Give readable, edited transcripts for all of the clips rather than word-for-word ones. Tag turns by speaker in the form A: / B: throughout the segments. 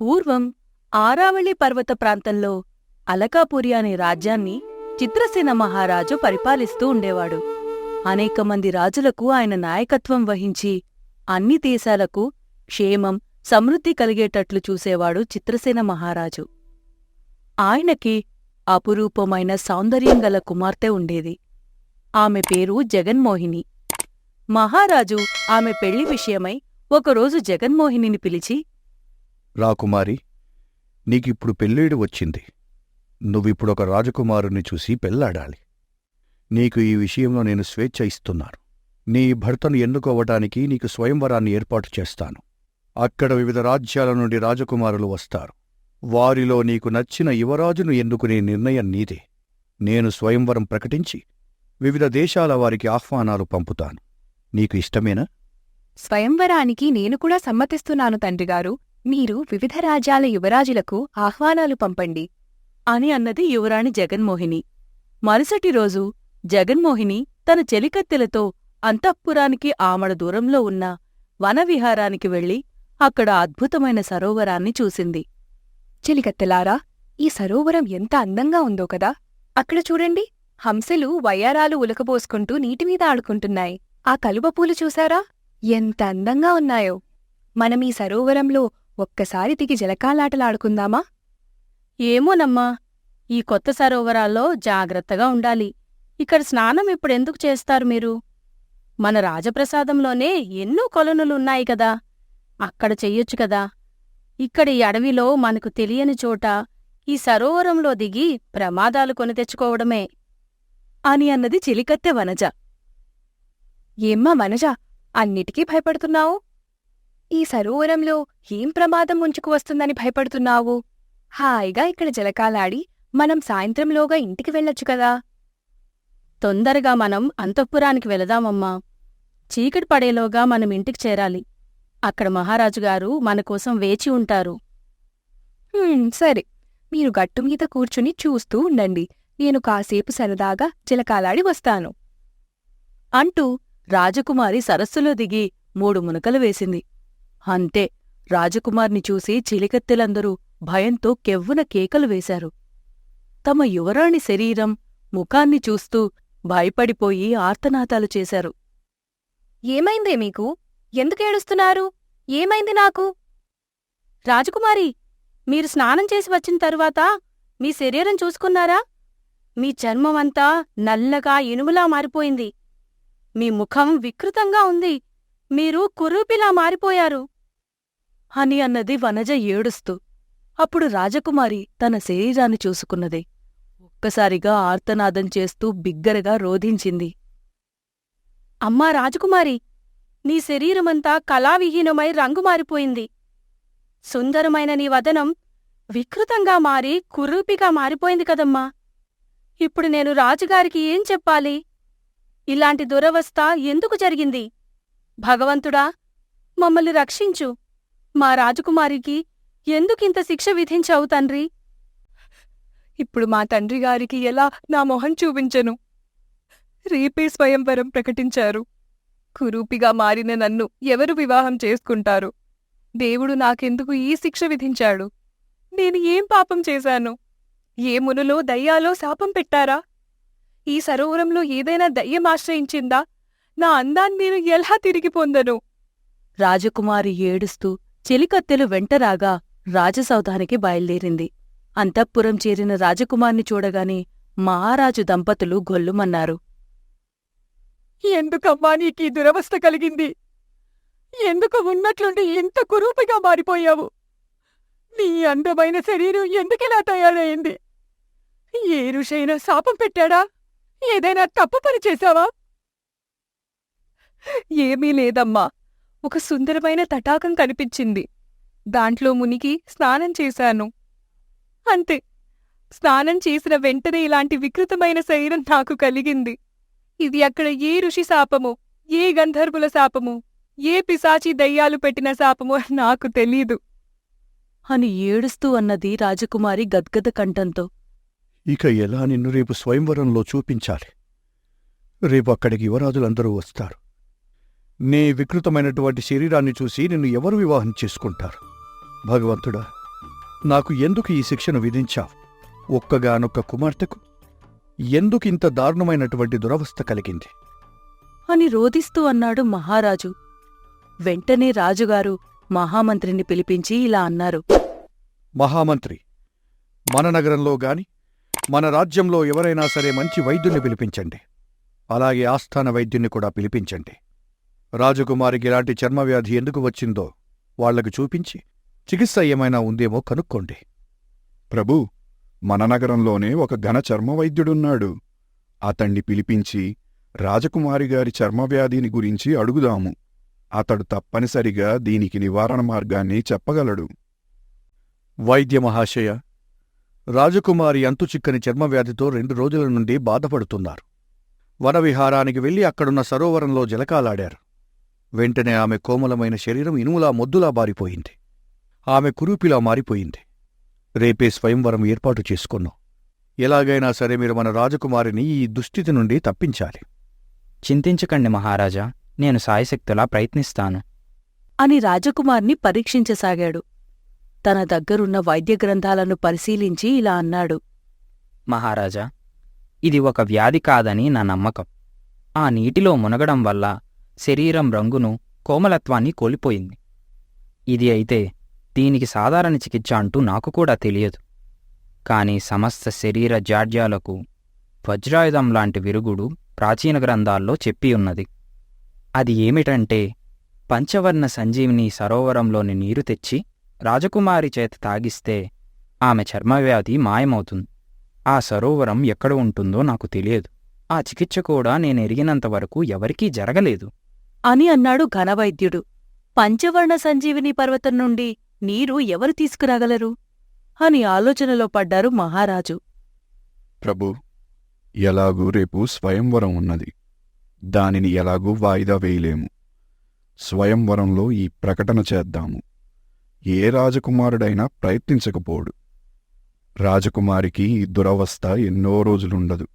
A: పూర్వం ఆరావళి పర్వత ప్రాంతంలో అలకాపురి అనే రాజ్యాన్ని చిత్రసేన మహారాజు పరిపాలిస్తూ ఉండేవాడు. అనేక మంది రాజులకు ఆయన నాయకత్వం వహించి అన్ని దేశాలకు క్షేమం, సమృద్ధి కలిగేటట్లు చూసేవాడు చిత్రసేన మహారాజు. ఆయనకి అపురూపమైన సౌందర్యం గల కుమార్తె ఉండేది. ఆమె పేరు జగన్మోహిని. మహారాజు ఆమె పెళ్లి విషయమై ఒకరోజు జగన్మోహినిని పిలిచి,
B: రాకుమారి, నీకిప్పుడు పెళ్ళేడు వచ్చింది. నువ్విప్పుడొక రాజకుమారుని చూసి పెళ్లాడాలి. నీకు ఈ విషయంలో నేను స్వేచ్ఛ ఇస్తున్నాను. నీ భర్తను ఎన్నుకోవటానికి నీకు స్వయంవరాన్ని ఏర్పాటు చేస్తాను. అక్కడ వివిధ రాజ్యాల నుండి రాజకుమారులు వస్తారు. వారిలో నీకు నచ్చిన యువరాజును ఎన్నుకునే నిర్ణయం నీదే. నేను స్వయంవరం ప్రకటించి వివిధ దేశాల వారికి ఆహ్వానాలు పంపుతాను. నీకు ఇష్టమేనా?
C: స్వయంవరానికి నేను కూడా సమ్మతిస్తున్నాను తండ్రిగారు. మీరు వివిధ రాజ్యాల యువరాజులకు ఆహ్వానాలు పంపండి
A: అని అన్నది యువరాణి జగన్మోహిని. మరుసటి రోజు జగన్మోహిని తన చెలికత్తెలతో అంతఃపురానికి ఆమడ దూరంలో ఉన్న వనవిహారానికి వెళ్లి అక్కడ అద్భుతమైన సరోవరాన్ని చూసింది.
C: చెలికత్తెలారా, ఈ సరోవరం ఎంత అందంగా ఉందో కదా! అక్కడ చూడండి, హంసలు వయ్యారాలు ఉలకబోసుకుంటూ నీటిమీద ఆడుకుంటున్నాయి. ఆ కలువపూలు చూశారా? ఎంత అందంగా ఉన్నాయో! మనమీ సరోవరంలో ఒక్కసారి దిగి జలకాలాటలాడుకుందామా?
A: ఏమోనమ్మా, ఈ కొత్త సరోవరాల్లో జాగ్రత్తగా ఉండాలి. ఇక్కడ స్నానం ఇప్పుడెందుకు చేస్తారు మీరు? మన రాజప్రసాదంలోనే ఎన్నో కొలనులున్నాయి కదా, అక్కడ చెయ్యొచ్చు కదా. ఇక్కడ ఈ అడవిలో మనకు తెలియని చోట ఈ సరోవరంలో దిగి ప్రమాదాలు కొని తెచ్చుకోవడమే అని అన్నది చిలికత్తె వనజ.
C: ఏమ్మా వనజ, అన్నిటికీ భయపడుతున్నావు? ఈ సరోవరంలో ఏం ప్రమాదం ముంచుకు వస్తుందని భయపడుతున్నావు? హాయిగా ఇక్కడ జలకాలాడి మనం సాయంత్రంలోగా ఇంటికి వెళ్ళొచ్చు కదా.
A: తొందరగా మనం అంతఃపురానికి వెళదామమ్మా. చీకటి పడేలోగా మనం ఇంటికి చేరాలి. అక్కడ మహారాజుగారు మనకోసం వేచి ఉంటారు.
C: సరే, మీరు గట్టుమీద కూర్చుని చూస్తూ ఉండండి. నేను కాసేపు సరదాగా జలకాలాడి వస్తాను
A: అంటూ రాజకుమారి సరస్సులో దిగి 3 మునకలు వేసింది. అంతే, రాజకుమార్ని చూసి చిలికత్తెలందరూ భయంతో కెవ్వున కేకలు వేశారు. తమ యువరాణి శరీరం, ముఖాన్ని చూస్తూ భయపడిపోయి ఆర్తనాదాలు చేశారు.
C: ఏమైందే మీకు? ఎందుకేడుస్తున్నారు? ఏమైంది నాకు?
A: రాజకుమారి, మీరు స్నానం చేసి వచ్చిన తరువాత మీ శరీరం చూసుకున్నారా? మీ చర్మమంతా నల్లగా ఇనుములా మారిపోయింది. మీ ముఖం వికృతంగా ఉంది. మీరు కురూపిలా మారిపోయారు అని అన్నది వనజ ఏడుస్తూ. అప్పుడు రాజకుమారి తన శరీరాన్ని చూసుకున్నది. ఒక్కసారిగా ఆర్తనాదం చేస్తూ బిగ్గరగా రోధించింది. అమ్మా రాజకుమారి, నీ శరీరమంతా కళావిహీనమై రంగు మారిపోయింది. సుందరమైన నీ వదనం వికృతంగా మారి కురూపిగా మారిపోయింది కదమ్మా. ఇప్పుడు నేను రాజుగారికి ఏం చెప్పాలి? ఇలాంటి దురవస్థ ఎందుకు జరిగింది? భగవంతుడా, మమ్మల్ని రక్షించు. మా రాజకుమారికి ఎందుకింత శిక్ష విధించావు తండ్రి?
C: ఇప్పుడు మా తండ్రిగారికి ఎలా నా మొహం చూపించను? రేపే స్వయంవరం ప్రకటించారు. కురూపిగా మారిన నన్ను ఎవరు వివాహం చేసుకుంటారు? దేవుడు నాకెందుకు ఈ శిక్ష విధించాడు? నేను ఏం పాపం చేశాను? ఏ మునులో దయ్యాలో శాపం పెట్టారా? ఈ సరోవరంలో ఏదైనా దయ్యం ఆశ్రయించిందా? నా అందాన్ని నేను ఎలా తిరిగి పొందను?
A: రాజకుమారి ఏడుస్తూ చెలికత్తెలు వెంటరాగా రాజసౌధానికి బయల్దేరింది. అంతఃపురం చేరిన రాజకుమార్ని చూడగానే మహారాజు దంపతులు గొల్లుమన్నారు.
C: ఎందుకమ్మా నీకీ దురవస్థ కలిగింది? ఎందుకు ఉన్నట్లుండి ఇంత కురూపిగా మారిపోయావు? నీ అందమైన శరీరం ఎందుకిలా తయారైంది? ఏ ఋషైనా శాపం పెట్టాడా? ఏదైనా తప్పు పని చేశావా? ఏమీ లేదమ్మా. ఒక సుందరమైన తటాకం కనిపించింది. దాంట్లో మునిగి స్నానం చేశాను. అంతే. స్నానం చేసిన వెంటనే ఇలాంటి వికృతమైన శరీరం నాకు కలిగింది. ఇది అక్కడ ఏ ఋషి శాపమో, ఏ గంధర్వుల శాపమో, ఏ పిశాచి దయ్యాలు పెట్టిన శాపమో నాకు తెలీదు
A: అని ఏడుస్తూ అన్నది రాజకుమారి గద్గద కంఠంతో.
B: ఇక ఎలా నిన్ను రేపు స్వయంవరంలో చూపించాలి? రేపు అక్కడికి యువరాజులందరూ వస్తారు. నీ వికృతమైనటువంటి శరీరాన్ని చూసి నిన్ను ఎవరు వివాహం చేసుకుంటారు? భగవంతుడా, నాకు ఎందుకు ఈ శిక్షను విధించావు? ఒక్కగానొక్క కుమార్తెకు ఎందుకింత దారుణమైనటువంటి దురవస్థ కలిగింది?
A: అని రోదిస్తూ అన్నాడు మహారాజు. వెంటనే రాజుగారు మహామంత్రిని పిలిపించి ఇలా అన్నారు.
B: మహామంత్రి, మన నగరంలో గాని మన రాజ్యంలో ఎవరైనా సరే మంచి వైద్యుణ్ణి పిలిపించండి. అలాగే ఆస్థాన వైద్యుణ్ణి కూడా పిలిపించండి. రాజకుమారికి ఇలాంటి చర్మవ్యాధి ఎందుకు వచ్చిందో వాళ్లకు చూపించి చికిత్స ఏమైనా ఉందేమో కనుక్కోండి.
D: ప్రభూ, మన నగరంలోనే ఒక ఘన చర్మవైద్యుడున్నాడు. అతణ్ణి పిలిపించి రాజకుమారిగారి చర్మవ్యాధిని గురించి అడుగుదాము. అతడు తప్పనిసరిగా దీనికి నివారణ మార్గాన్ని చెప్పగలడు.
B: వైద్య మహాశయ, రాజకుమారి అంతుచిక్కని చర్మవ్యాధితో 2 రోజుల నుండి బాధపడుతున్నారు. వనవిహారానికి వెళ్లి అక్కడున్న సరోవరంలో జలకాలాడారు. వెంటనే ఆమె కోమలమైన శరీరం ఇనుములా మొద్దులా బారిపోయింది. ఆమె కురూపిలా మారిపోయింది. రేపే స్వయంవరం ఏర్పాటు చేసుకున్నాం. ఎలాగైనా సరే మీరు మన రాజకుమారిని ఈ దుస్థితి నుండి తప్పించాలి.
E: చింతించకండి మహారాజా, నేను సాయశక్తులా ప్రయత్నిస్తాను
A: అని రాజకుమార్ని పరీక్షించసాగాడు. తన దగ్గరున్న వైద్య గ్రంథాలను పరిశీలించి ఇలా అన్నాడు.
E: మహారాజా, ఇది ఒక వ్యాధి కాదని నా నమ్మకం. ఆ నీటిలో మునగడం వల్ల శరీరం రంగును, కోమలత్వాన్ని కోల్పోయింది. ఇది అయితే దీనికి సాధారణ చికిత్స అంటూ నాకు కూడా తెలియదు. కాని సమస్త శరీర జాడ్యాలకు వజ్రాయుధం లాంటి విరుగుడు ప్రాచీన గ్రంథాల్లో చెప్పియున్నది. అది ఏమిటంటే, పంచవర్ణ సంజీవిని సరోవరంలోని నీరు తెచ్చి రాజకుమారి చేత తాగిస్తే ఆమె చర్మవ్యాధి మాయమవుతుంది. ఆ సరోవరం ఎక్కడ ఉంటుందో నాకు తెలియదు. ఆ చికిత్స కూడా నేనెరిగినంతవరకు ఎవరికీ జరగలేదు
A: అని అన్నాడు ఘనవైద్యుడు. పంచవర్ణ సంజీవిని పర్వతం నుండి నీరు ఎవరు తీసుకురాగలరు అని ఆలోచనలో పడ్డారు మహారాజు.
D: ప్రభూ, ఎలాగూ రేపు స్వయంవరం ఉన్నది. దానిని ఎలాగూ వాయిదా వేయలేము. స్వయంవరంలో ఈ ప్రకటన చేద్దాము. ఏ రాజకుమారుడైనా ప్రయత్నించకపోడు. రాజకుమారికి ఈ దురవస్థ ఎన్నో రోజులుండదు.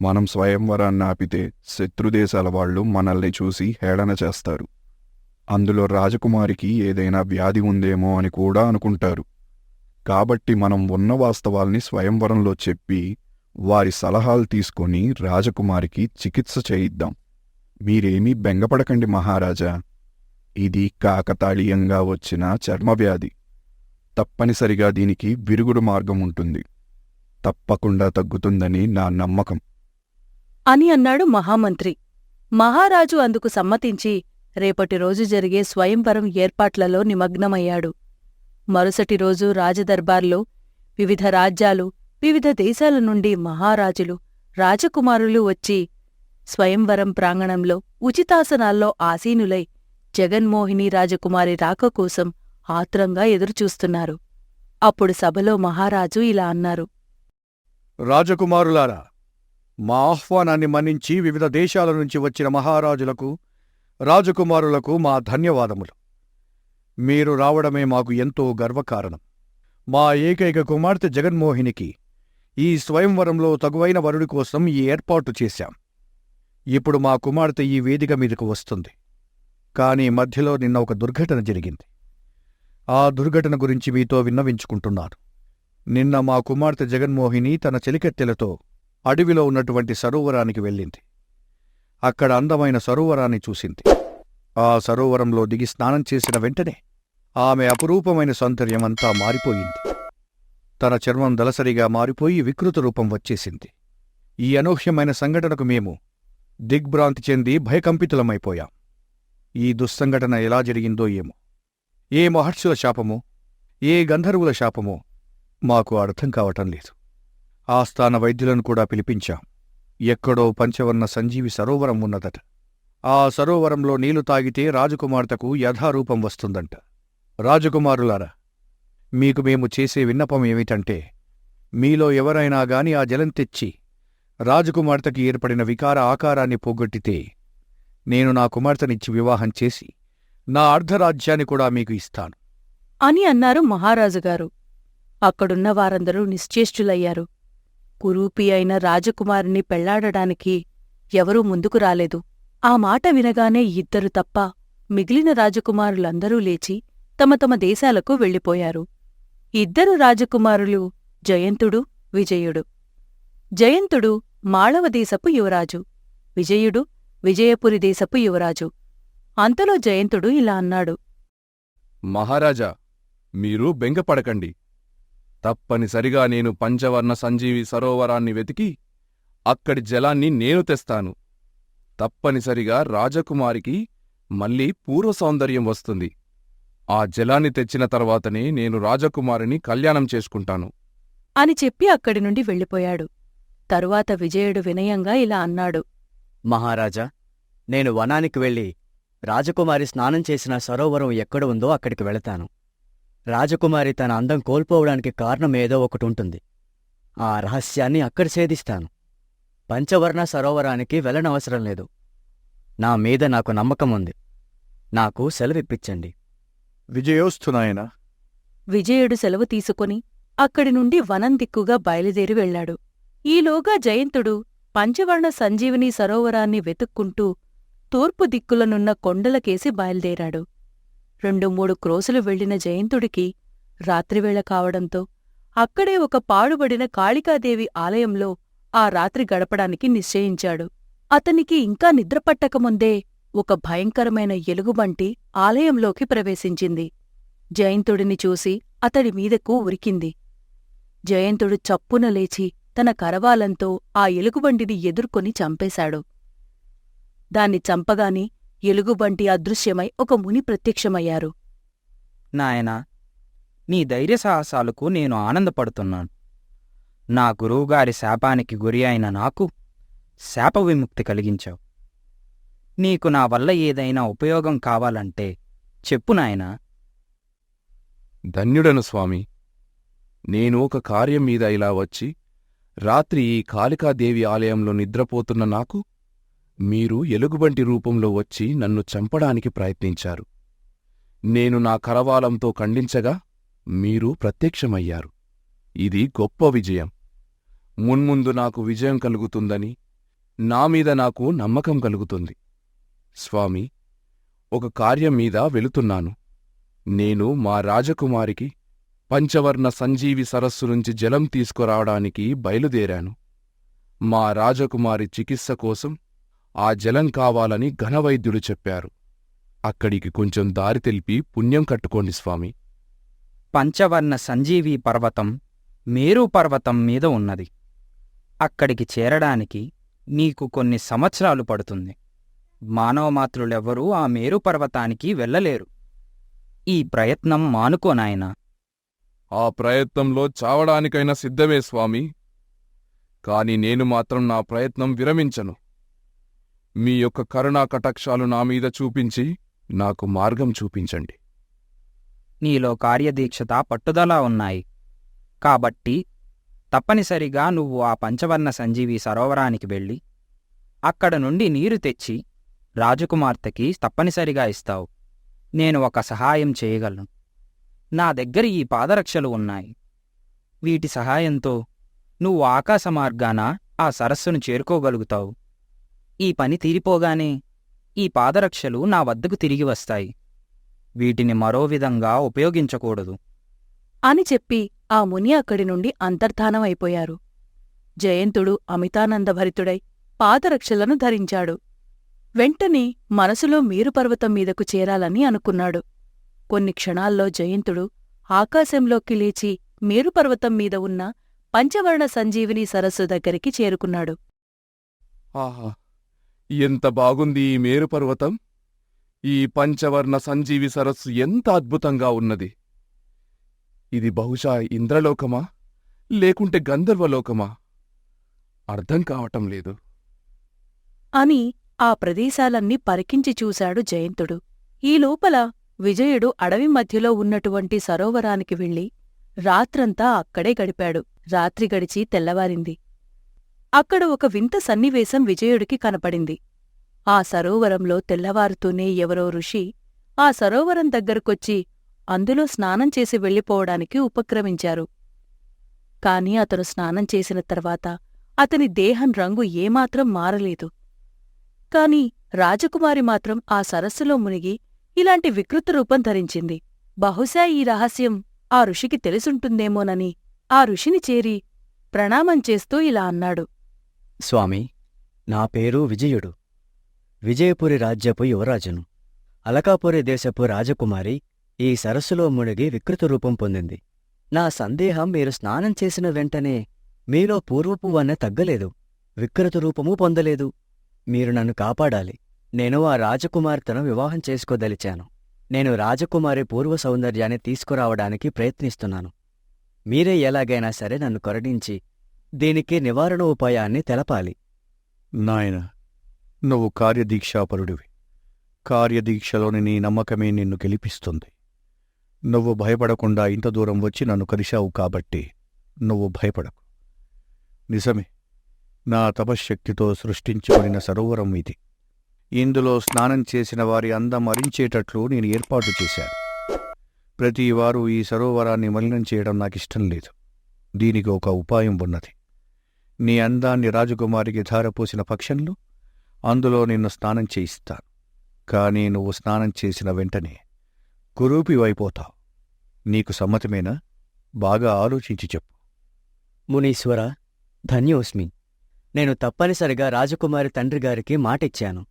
D: మనం స్వయంవరాన్ని ఆపితే శత్రుదేశాల వాళ్లు మనల్ని చూసి హేళన చేస్తారు. అందులో రాజకుమారికి ఏదైనా వ్యాధి ఉందేమో అని కూడా అనుకుంటారు. కాబట్టి మనం ఉన్న వాస్తవాల్ని స్వయంవరంలో చెప్పి వారి సలహాలు తీసుకొని రాజకుమారికి చికిత్స చేయిద్దాం. మీరేమీ బెంగపడకండి మహారాజా. ఇది కాకతాళీయంగా వచ్చిన చర్మవ్యాధి. తప్పనిసరిగా దీనికి విరుగుడు మార్గం ఉంటుంది. తప్పకుండా తగ్గుతుందని నా నమ్మకం
A: అని అన్నాడు మహామంత్రి. మహారాజు అందుకు సమ్మతించి రేపటి రోజు జరిగే స్వయంవరం ఏర్పాట్లలో నిమగ్నమయ్యాడు. మరుసటి రోజు రాజదర్బార్లో వివిధ రాజ్యాలు, వివిధ దేశాల నుండి మహారాజులు, రాజకుమారులు వచ్చి స్వయంవరం ప్రాంగణంలో ఉచితాసనాల్లో ఆసీనులై జగన్మోహిని రాజకుమారి రాక కోసం ఆత్రంగా ఎదురుచూస్తున్నారు. అప్పుడు సభలో మహారాజు ఇలా అన్నారు.
B: రాజకుమారులారా, మా ఆహ్వానాన్ని మన్నించి వివిధ దేశాల నుంచి వచ్చిన మహారాజులకు, రాజకుమారులకు మా ధన్యవాదములు. మీరు రావడమే మాకు ఎంతో గర్వకారణం. మా ఏకైక కుమార్తె జగన్మోహినికి ఈ స్వయంవరంలో తగువైన వరుడి కోసం ఈ ఏర్పాటు చేశాం. ఇప్పుడు మా కుమార్తె ఈ వేదిక మీదకు వస్తుంది. కాని మధ్యలో నిన్న ఒక దుర్ఘటన జరిగింది. ఆ దుర్ఘటన గురించి మీతో విన్నవించుకుంటున్నాను. నిన్న మా కుమార్తె జగన్మోహిని తన చెలికెత్తెలతో అడవిలో ఉన్నటువంటి సరోవరానికి వెళ్ళింది. అక్కడ అందమైన సరోవరాన్ని చూసింది. ఆ సరోవరంలో దిగి స్నానం చేసిన వెంటనే ఆమె అపురూపమైన సౌందర్యమంతా మారిపోయింది. తన చర్మం దలసరిగా మారిపోయి వికృత రూపం వచ్చేసింది. ఈ అనూహ్యమైన సంఘటనకు మేము దిగ్భ్రాంతి చెంది భయకంపితులమైపోయాం. ఈ దుస్సంఘటన ఎలా జరిగిందో ఏమో, ఏ మహర్షుల శాపమో, ఏ గంధర్వుల శాపమో మాకు అర్థం కావటం లేదు. ఆస్థాన వైద్యులను కూడా పిలిపించాం. ఎక్కడో పంచవర్ణ సంజీవి సరోవరం ఉన్నదట. ఆ సరోవరంలో నీళ్లు తాగితే రాజకుమార్తెకు యథారూపం వస్తుందంట. రాజకుమారులారా, మీకు మేము చేసే విన్నపం ఏమిటంటే, మీలో ఎవరైనా గాని ఆ జలం తెచ్చి రాజకుమార్తెకి ఏర్పడిన వికార ఆకారాన్ని పోగొట్టితే నేను నా కుమార్తెనిచ్చి వివాహం చేసి నా అర్ధరాజ్యాన్ని కూడా మీకు ఇస్తాను
A: అని అన్నారు మహారాజుగారు. అక్కడున్న వారందరూ నిశ్చేష్టులయ్యారు. కురూపి అయిన రాజకుమారిని పెళ్లాడడానికి ఎవరూ ముందుకు రాలేదు. ఆ మాట వినగానే 2 తప్ప మిగిలిన రాజకుమారులందరూ లేచి తమ తమ దేశాలకు వెళ్ళిపోయారు. ఇద్దరు రాజకుమారులు జయంతుడు విజయుడు. జయంతుడు మాళవదేశపు యువరాజు, విజయుడు విజయపురి దేశపు యువరాజు. అంతలో జయంతుడు ఇలా అన్నాడు.
F: మహారాజా, మీరు బెంగపడకండి. తప్పనిసరిగా నేను పంచవర్ణ సంజీవి సరోవరాన్ని వెతికి అక్కడి జలాన్ని నేను తెస్తాను. తప్పనిసరిగా రాజకుమారికి మళ్ళీ పూర్వ సౌందర్యం వస్తుంది. ఆ జలాన్ని తెచ్చిన తర్వాతనే నేను రాజకుమారిని కళ్యాణం చేసుకుంటాను
A: అని చెప్పి అక్కడి నుండి వెళ్ళిపోయాడు. తరువాత విజయుడు వినయంగా ఇలా అన్నాడు.
G: మహారాజా, నేను వనానికి వెళ్ళి రాజకుమారి స్నానం చేసిన సరోవరం ఎక్కడ ఉందో అక్కడికి వెళతాను. రాజకుమారి తన అందం కోల్పోవడానికి కారణం ఏదో ఒకటుంటుంది. ఆ రహస్యాన్ని అక్కడ ఛేదిస్తాను. పంచవర్ణ సరోవరానికి వెళ్ళనవసరం లేదు. నా మీద నాకు నమ్మకం ఉంది. నాకు సెలవిప్పించండి.
B: విజయోస్తు నాయనా.
A: విజయుడు సెలవు తీసుకొని అక్కడి నుండి వనం దిక్కుగా బయలుదేరి వెళ్లాడు. ఈలోగా జయంతుడు పంచవర్ణ సంజీవిని సరోవరాన్ని వెతుక్కుంటూ తూర్పు దిక్కులనున్న కొండలకేసి బయలుదేరాడు. 2-3 క్రోసులు వెళ్లిన జయంతుడికి రాత్రివేళ కావడంతో అక్కడే ఒక పాడుబడిన కాళికాదేవి ఆలయంలో ఆ రాత్రి గడపడానికి నిశ్చయించాడు. అతనికి ఇంకా నిద్రపట్టకముందే ఒక భయంకరమైన ఎలుగుబంటి ఆలయంలోకి ప్రవేశించింది. జయంతుడిని చూసి అతడి మీదకు ఉరికింది. జయంతుడు చప్పున లేచి తన కరవాలంతో ఆ ఎలుగుబంటిని ఎదుర్కొని చంపేశాడు. దాన్ని చంపగానే ఎలుగుబంటి అదృశ్యమై ఒక ముని ప్రత్యక్షమయ్యారు.
E: నాయనా, నీ ధైర్యసాహసాలకు నేను ఆనందపడుతున్నాను. నా గురువుగారి శాపానికి గురి అయిన నాకు శాప విముక్తి కలిగించావు. నీకు నా వల్ల ఏదైనా ఉపయోగం కావాలంటే చెప్పు నాయనా.
F: ధన్యుడను స్వామి. నేను ఒక కార్యం మీద ఇలా వచ్చి రాత్రి ఈ కాళికాదేవి ఆలయంలో నిద్రపోతున్న నాకు మీరు ఎలుగుబంటి రూపంలో వచ్చి నన్ను చంపడానికి ప్రయత్నించారు. నేను నా కరవాలంతో ఖండించగా మీరు ప్రత్యక్షమయ్యారు. ఇది గొప్ప విజయం. మున్ముందు నాకు విజయం కలుగుతుందని, నా మీద నాకు నమ్మకం కలుగుతుంది. స్వామి, ఒక కార్యం మీద వెళుతున్నాను. నేను మా రాజకుమారికి పంచవర్ణ సంజీవి సరస్సు నుంచి జలం తీసుకురావడానికి బయలుదేరాను. మా రాజకుమారి చికిత్స కోసం ఆ జలం కావాలని ఘనవైద్యుడు చెప్పారు. అక్కడికి కొంచెం దారి తెలిపి పుణ్యం కట్టుకోండి స్వామి.
E: పంచవర్ణ సంజీవీ పర్వతం మేరు పర్వతం మీద ఉన్నది. అక్కడికి చేరడానికి నీకు కొన్ని సంవత్సరాలు పడుతుంది. మానవమాత్రులెవ్వరూ ఆ మేరు పర్వతానికి వెళ్ళలేరు. ఈ ప్రయత్నం మానుకోనాయనా.
F: ఆ ప్రయత్నంలో చావడానికైనా సిద్ధమే స్వామి. కాని నేను మాత్రం నా ప్రయత్నం విరమించను. మీ యొక్క కరుణా కటాక్షాలు నా మీద చూపించి నాకు మార్గం చూపించండి.
E: నీలో కార్యదీక్షత పట్టుదల ఉన్నాయి. కాబట్టి తప్పనిసరిగా నువ్వు ఆ పంచవర్ణ సంజీవి సరోవరానికి వెళ్ళి అక్కడ నుండి నీరు తెచ్చి రాజకుమార్తెకి తప్పనిసరిగా ఇస్తావు. నేను ఒక సహాయం చేయగలను. నా దగ్గర ఈ పాదరక్షలు ఉన్నాయి. వీటి సహాయంతో నువ్వు ఆకాశమార్గాన ఆ సరస్సును చేరుకోగలుగుతావు. ఈ పని తీరిపోగానే ఈ పాదరక్షలు నా వద్దకు తిరిగి వస్తాయి. వీటిని మరో విధంగా ఉపయోగించకూడదు
A: అని చెప్పి ఆ ముని అక్కడి నుండి అంతర్ధానమైపోయారు. జయంతుడు అమితానందభరితుడై పాదరక్షలను ధరించాడు. వెంటనే మనసులో మేరుపర్వతం మీదకు చేరాలని అనుకున్నాడు. కొన్ని క్షణాల్లో జయంతుడు ఆకాశంలోకి లేచి మేరుపర్వతం మీద ఉన్న పంచవర్ణ సంజీవిని సరస్సు దగ్గరికి చేరుకున్నాడు.
F: ఆహా, ఎంత బాగుంది ఈ మేరుపర్వతం! ఈ పంచవర్ణ సంజీవి సరస్సు ఎంత అద్భుతంగా ఉన్నది! ఇది బహుశా ఇంద్రలోకమా లేకుంటే గంధర్వలోకమా? అర్థం కావటం లేదు
A: అని ఆ ప్రదేశాలన్నీ పరికించి చూశాడు జయంతుడు. ఈ లోపల విజయుడు అడవి మధ్యలో ఉన్నటువంటి సరోవరానికి వెళ్ళి రాత్రంతా అక్కడే గడిపాడు. రాత్రి గడిచి తెల్లవారింది. అక్కడ ఒక వింత సన్నివేశం విజయుడికి కనపడింది. ఆ సరోవరంలో తెల్లవారుతూనే ఎవరో ఋషి ఆ సరోవరం దగ్గరకొచ్చి అందులో స్నానం చేసి వెళ్ళిపోవడానికి ఉపక్రమించారు. కాని అతను స్నానం చేసిన తర్వాత అతని దేహం రంగు ఏమాత్రం మారలేదు. కాని రాజకుమారి మాత్రం ఆ సరస్సులో మునిగి ఇలాంటి వికృత రూపం ధరించింది. బహుశా ఈ రహస్యం ఆ ఋషికి తెలిసుంటుందేమోనని ఆ ఋషిని చేరి ప్రణామం చేస్తూ ఇలా అన్నాడు.
G: స్వామి, నా పేరు విజయుడు. విజయపురి రాజ్యపు యువరాజును. అలకాపురి దేశపు రాజకుమారి ఈ సరస్సులో మునిగి వికృత రూపం పొందింది. నా సందేహం, మీరు స్నానం చేసిన వెంటనే మీలో పూర్వపు వన్నె తగ్గలేదు, వికృత రూపమూ పొందలేదు. మీరు నన్ను కాపాడాలి. నేను ఆ రాజకుమార్తెను వివాహం చేసుకోదలిచాను. నేను రాజకుమారి పూర్వ సౌందర్యాన్ని తీసుకురావడానికి ప్రయత్నిస్తున్నాను. మీరే ఎలాగైనా సరే నన్ను కరుణించి దీనికి నివారణ ఉపాయాన్ని తెలపాలి.
B: నాయన, నువ్వు కార్యదీక్షాపరుడివి. కార్యదీక్షలోని నీ నమ్మకమే నిన్ను గెలిపిస్తుంది. నువ్వు భయపడకుండా ఇంత దూరం వచ్చి నన్ను కలిశావు కాబట్టి నువ్వు భయపడకు. నిజమే, నా తపశ్శక్తితో సృష్టించబడిన సరోవరం ఇది. ఇందులో స్నానం చేసిన వారి అందం అరించేటట్లు నేను ఏర్పాటు చేశాను. ప్రతివారు ఈ సరోవరాన్ని మలినం చేయడం నాకిష్టం లేదు. దీనికి ఒక ఉపాయం ఉన్నది. నీ అందాన్ని రాజకుమారికి ధారపోసిన పక్షంలో అందులో నిన్ను స్నానం చేయిస్తాను. కాని నువ్వు స్నానం చేసిన వెంటనే కురూపివైపోతావు. నీకు సమ్మతమేనా? బాగా ఆలోచించి చెప్పు.
G: మునీశ్వర, ధన్యోస్మి. నేను తప్పనిసరిగా రాజకుమారి తండ్రిగారికి మాటిచ్చాను.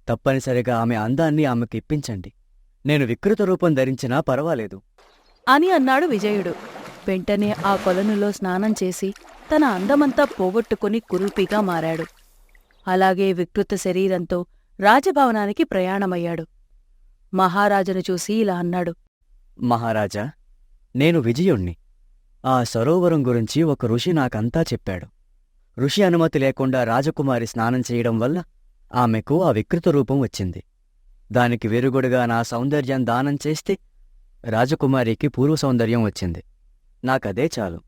G: తప్పనిసరిగా ఆమె అందాన్ని ఆమెకు ఇప్పించండి. నేను వికృత రూపం ధరించినా పర్వాలేదు
A: అని అన్నాడు విజయుడు. వెంటనే ఆ కొలనులో స్నానం చేసి తన అందమంతా పోగొట్టుకుని కురూపిగా మారాడు. అలాగే వికృత శరీరంతో రాజభవనానికి ప్రయాణమయ్యాడు. మహారాజును చూసి ఇలా అన్నాడు.
G: మహారాజా, నేను విజయుణ్ణి. ఆ సరోవరం గురించి ఒక ఋషి నాకంతా చెప్పాడు. ఋషి అనుమతి లేకుండా రాజకుమారి స్నానం చేయడం వల్ల ఆమెకు ఆ వికృత రూపం వచ్చింది. దానికి వెరుగుడుగా నా సౌందర్యం దానం చేస్తే రాజకుమారికి పూర్వ సౌందర్యం వచ్చింది. నాకదే చాలు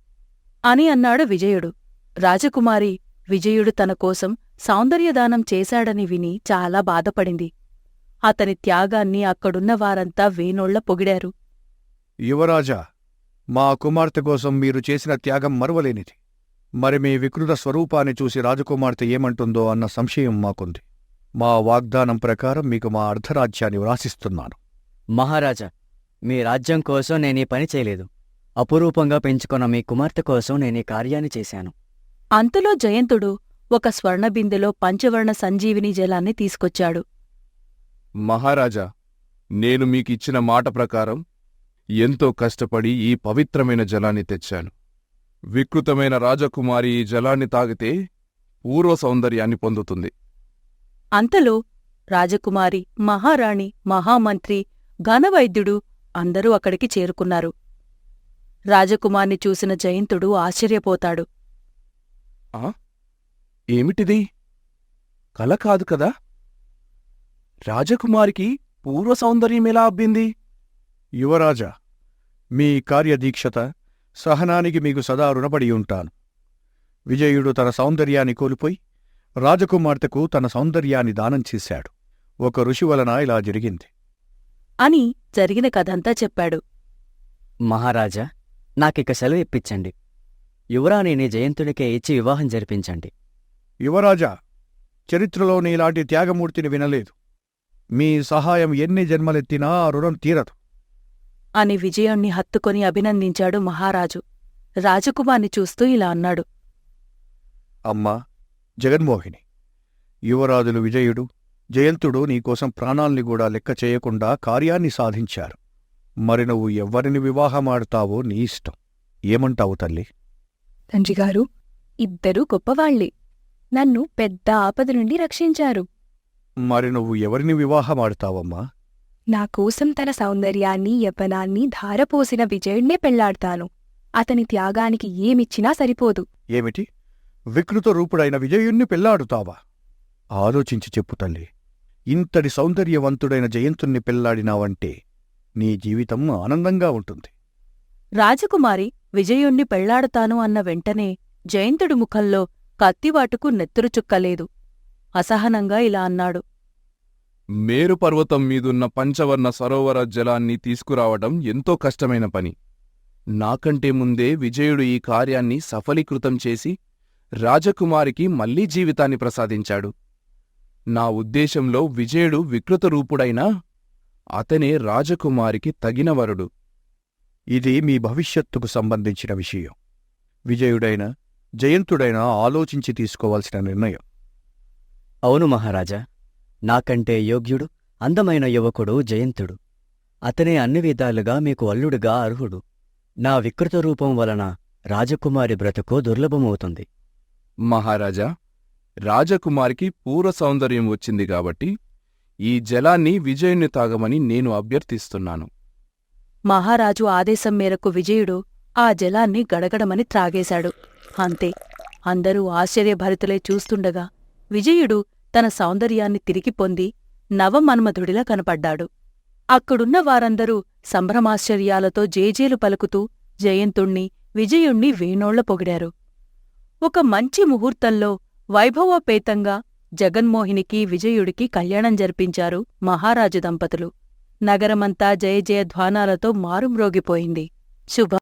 A: అని అన్నాడు విజయుడు. రాజకుమారి విజయుడు తన కోసం సౌందర్యదానం చేశాడని విని చాలా బాధపడింది. అతని త్యాగాన్ని అక్కడున్న వారంతా వేనోళ్ల పొగిడారు.
B: యువరాజా, మా కుమార్తె కోసం మీరు చేసిన త్యాగం మరువలేనిది. మరి మీ వికృత స్వరూపాన్ని చూసి రాజకుమార్తె ఏమంటుందో అన్న సంశయం మాకుంది. మా వాగ్దానం ప్రకారం మీకు మా అర్ధరాజ్యాన్ని వ్రాసిస్తున్నాను.
G: మహారాజా, మీ రాజ్యం కోసం నేనీ పని చేయలేదు. అపురూపంగా పెంచుకున్న మీ కుమార్తె కోసం నేనీ కార్యాన్ని చేశాను.
A: అంతలో జయంతుడు ఒక స్వర్ణబిందెలో పంచవర్ణ సంజీవిని జలాన్ని తీసుకొచ్చాడు.
F: మహారాజా, నేను మీకిచ్చిన మాట ప్రకారం ఎంతో కష్టపడి ఈ పవిత్రమైన జలాన్ని తెచ్చాను. వికృతమైన రాజకుమారి ఈ జలాన్ని తాగితే పూర్వ సౌందర్యాన్ని పొందుతుంది.
A: అంతలో రాజకుమారి, మహారాణి, మహామంత్రి, ఘనవైద్యుడు అందరూ అక్కడికి చేరుకున్నారు. రాజకుమార్ని చూసిన జయంతుడు ఆశ్చర్యపోతాడు.
F: ఏమిటిది? కల కాదు కదా? రాజకుమారికి పూర్వ సౌందర్యమెలా అబ్బింది?
B: యువరాజా, మీ కార్యదీక్షత, సహనానికి మీకు సదా రుణపడి ఉంటాను. విజయుడు తన సౌందర్యాన్ని కోల్పోయి రాజకుమార్తెకు తన సౌందర్యాన్ని దానం చేశాడు. ఒక ఋషి వలన ఇలా జరిగింది
A: అని జరిగిన కథంతా చెప్పాడు.
G: మహారాజా, నాకిక సెలవు ఇప్పించండి. యువరాణిని జయంతునికే ఇచ్చి వివాహం జరిపించండి.
B: యువరాజా, చరిత్రలో నీలాంటి త్యాగమూర్తిని వినలేదు. మీ సహాయం ఎన్ని జన్మలెత్తినా ఆ రుణం తీరదు
A: అని విజయుణ్ణి హత్తుకొని అభినందించాడు మహారాజు. రాజకుమార్ని చూస్తూ ఇలా అన్నాడు.
B: అమ్మా జగన్మోహిని, యువరాజులు విజయుడు, జయంతుడు నీకోసం ప్రాణాల్ని కూడా లెక్క చేయకుండా కార్యాన్ని సాధించారు. మరి నువ్వు ఎవ్వరిని వివాహమాడతావో నీ ఇష్టం. ఏమంటావు తల్లి?
C: తండ్రిగారు, ఇద్దరూ గొప్పవాళ్లే. నన్ను పెద్ద ఆపద నుండి రక్షించారు.
B: మరి నువ్వు ఎవరిని వివాహమాడతావమ్మా?
C: నాకోసం తన సౌందర్యాన్ని, యవ్వనాన్ని ధారపోసిన విజయుణ్ణే పెళ్లాడతాను. అతని త్యాగానికి ఏమిచ్చినా సరిపోదు.
B: ఏమిటి? వికృత రూపుడైన విజయుణ్ణి పెళ్లాడుతావా? ఆలోచించి చెప్పు తల్లి. ఇంతటి సౌందర్యవంతుడైన జయంతుణ్ణి పెళ్లాడినావంటే నీ జీవితం ఆనందంగా ఉంటుంది.
A: రాజకుమారి విజయుణ్ణి పెళ్లాడతాను అన్న వెంటనే జయంతుడి ముఖంలో కత్తివాటుకు నెత్తురు చుక్కలేదు. అసహనంగా ఇలా అన్నాడు.
F: మేరు పర్వతం మీదున్న పంచవర్ణ సరోవర జలాన్ని తీసుకురావడం ఎంతో కష్టమైన పని. నాకంటే ముందే విజయుడు ఈ కార్యాన్ని సఫలీకృతం చేసి రాజకుమారికి మళ్లీ జీవితాన్ని ప్రసాదించాడు. నా ఉద్దేశంలో విజయుడు వికృత రూపుడైనా అతనే రాజకుమారికి తగిన వరుడు.
B: ఇది మీ భవిష్యత్తుకు సంబంధించిన విషయం. విజయుడైన జయంతుడైన ఆలోచించి తీసుకోవాల్సిన నిర్ణయం.
G: అవును మహారాజా, నాకంటే యోగ్యుడు అందమైన యువకుడు జయంతుడు. అతనే అన్ని విధాలుగా మీకు అల్లుడుగా అర్హుడు. నా వికృత రూపం వలన రాజకుమారి బ్రతుకు దుర్లభమవుతుంది.
F: మహారాజా, రాజకుమారికి పూర్వ సౌందర్యం వచ్చింది కాబట్టి ఈ జలాన్ని విజయుణ్ణి తాగమని నేను అభ్యర్థిస్తున్నాను.
A: మహారాజు ఆదేశం మేరకు విజయుడు ఆ జలాన్ని గడగడమని త్రాగేశాడు. అంతే, అందరూ ఆశ్చర్యభరితులై చూస్తుండగా విజయుడు తన సౌందర్యాన్ని తిరిగి పొంది నవమన్మధుడిలా కనపడ్డాడు. అక్కడున్న వారందరూ సంభ్రమాశ్చర్యాలతో జేజేలు పలుకుతూ జయంతుణ్ణి, విజయుణ్ణి వేణోళ్ల పొగిడారు. ఒక మంచి ముహూర్తంలో వైభవోపేతంగా జగన్మోహినికి విజయుడికి కళ్యాణం జరిపించారు మహారాజు దంపతులు. నగరమంతా జయజయధ్వానాలతో మారుమ్రోగిపోయింది. శుభ